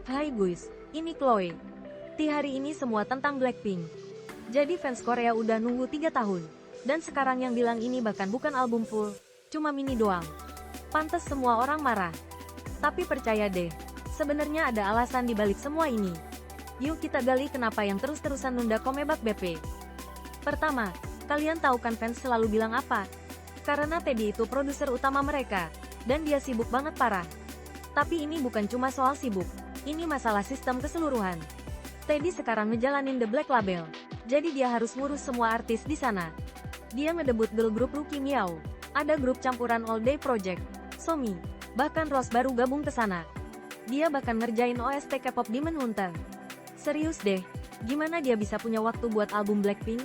Hai guys, ini Chloe. Di hari ini semua tentang Blackpink. Jadi fans Korea udah nunggu 3 tahun. Dan sekarang yang bilang ini bahkan bukan album full, cuma mini doang. Pantes semua orang marah. Tapi percaya deh, sebenarnya ada alasan di balik semua ini. Yuk kita gali kenapa yang terus-terusan nunda comeback BP. Pertama, kalian tahu kan fans selalu bilang apa? Karena Teddy itu produser utama mereka, dan dia sibuk banget parah. Tapi ini bukan cuma soal sibuk, ini masalah sistem keseluruhan. Teddy sekarang ngejalanin The Black Label, jadi dia harus ngurus semua artis di sana. Dia ngedebut girl group Rookie Meow, ada grup campuran All Day Project, Somi, bahkan Rose baru gabung ke sana. Dia bahkan ngerjain OST K-pop Demon Hunter. Serius deh, gimana dia bisa punya waktu buat album Blackpink?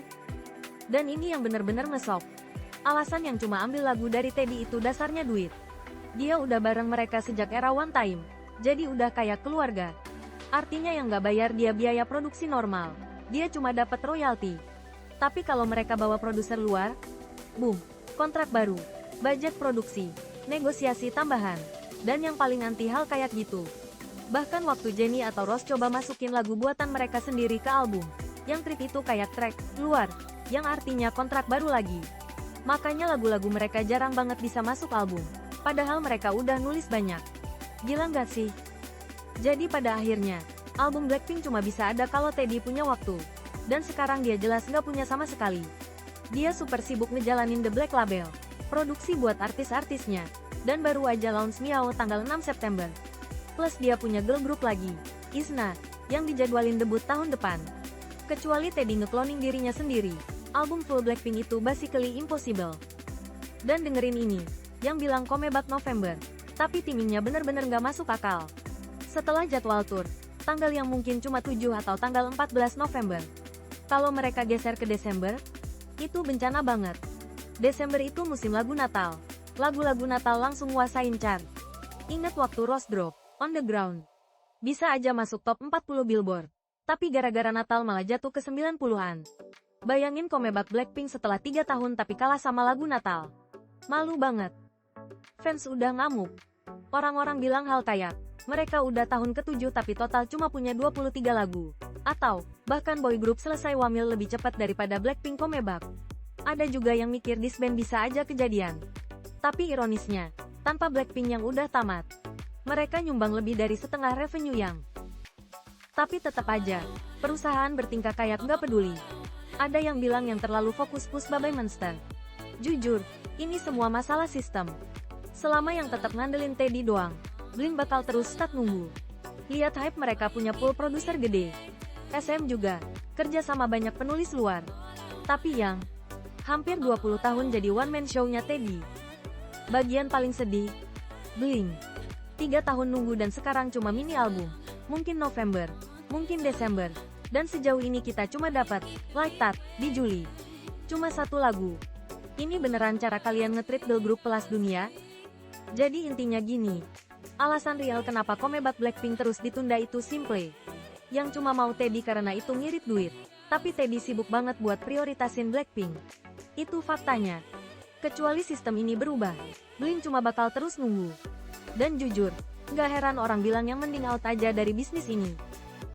Dan ini yang bener-bener ngesok. Alasan yang cuma ambil lagu dari Teddy itu dasarnya duit. Dia udah bareng mereka sejak era One Time, jadi udah kayak keluarga. Artinya yang nggak bayar dia biaya produksi normal, dia cuma dapat royalti. Tapi kalau mereka bawa produser luar, boom, kontrak baru, budget produksi, negosiasi tambahan, dan yang paling anti hal kayak gitu. Bahkan waktu Jennie atau Rose coba masukin lagu buatan mereka sendiri ke album, yang trip itu kayak track luar, yang artinya kontrak baru lagi. Makanya lagu-lagu mereka jarang banget bisa masuk album, padahal mereka udah nulis banyak. Gila nggak sih? Jadi pada akhirnya, album Blackpink cuma bisa ada kalau Teddy punya waktu. Dan sekarang dia jelas nggak punya sama sekali. Dia super sibuk ngejalanin The Black Label, produksi buat artis-artisnya, dan baru aja launch Meow tanggal 6 September. Plus dia punya girl group lagi, Isna, yang dijadwalin debut tahun depan. Kecuali Teddy ngekloning dirinya sendiri, album full Blackpink itu basically impossible. Dan dengerin ini, yang bilang comeback November, tapi timingnya bener-bener nggak masuk akal. Setelah jadwal tour, tanggal yang mungkin cuma 7 atau tanggal 14 November. Kalau mereka geser ke Desember, itu bencana banget. Desember itu musim lagu Natal. Lagu-lagu Natal langsung nguasain chart. Ingat waktu Rose drop, On The Ground. Bisa aja masuk top 40 Billboard. Tapi gara-gara Natal malah jatuh ke 90-an. Bayangin comeback Blackpink setelah 3 tahun tapi kalah sama lagu Natal. Malu banget. Fans udah ngamuk. Orang-orang bilang hal kayak, mereka udah tahun ke-7 tapi total cuma punya 23 lagu. Atau, bahkan boy group selesai wamil lebih cepat daripada Blackpink comeback. Ada juga yang mikir disband bisa aja kejadian. Tapi ironisnya, tanpa Blackpink yang udah tamat, mereka nyumbang lebih dari setengah revenue yang. Tapi tetap aja, perusahaan bertingkah kayak nggak peduli. Ada yang bilang yang terlalu fokus push Babai Monster. Jujur, ini semua masalah sistem. Selama yang tetap ngandelin Teddy doang, Blink bakal terus stuck nunggu. Lihat hype mereka punya pool produser gede. SM juga, kerja sama banyak penulis luar. Tapi yang hampir 20 tahun jadi one man show-nya Teddy. Bagian paling sedih, Blink. 3 tahun nunggu dan sekarang cuma mini album. Mungkin November, mungkin Desember. Dan sejauh ini kita cuma dapat Like That di Juli. Cuma 1 lagu. Ini beneran cara kalian nge-treat girl group kelas dunia? Jadi intinya gini. Alasan real kenapa comeback Blackpink terus ditunda itu simple. Yang cuma mau Teddy karena itu ngirit duit. Tapi Teddy sibuk banget buat prioritasin Blackpink. Itu faktanya. Kecuali sistem ini berubah, Blink cuma bakal terus nunggu. Dan jujur, nggak heran orang bilang yang mending out aja dari bisnis ini.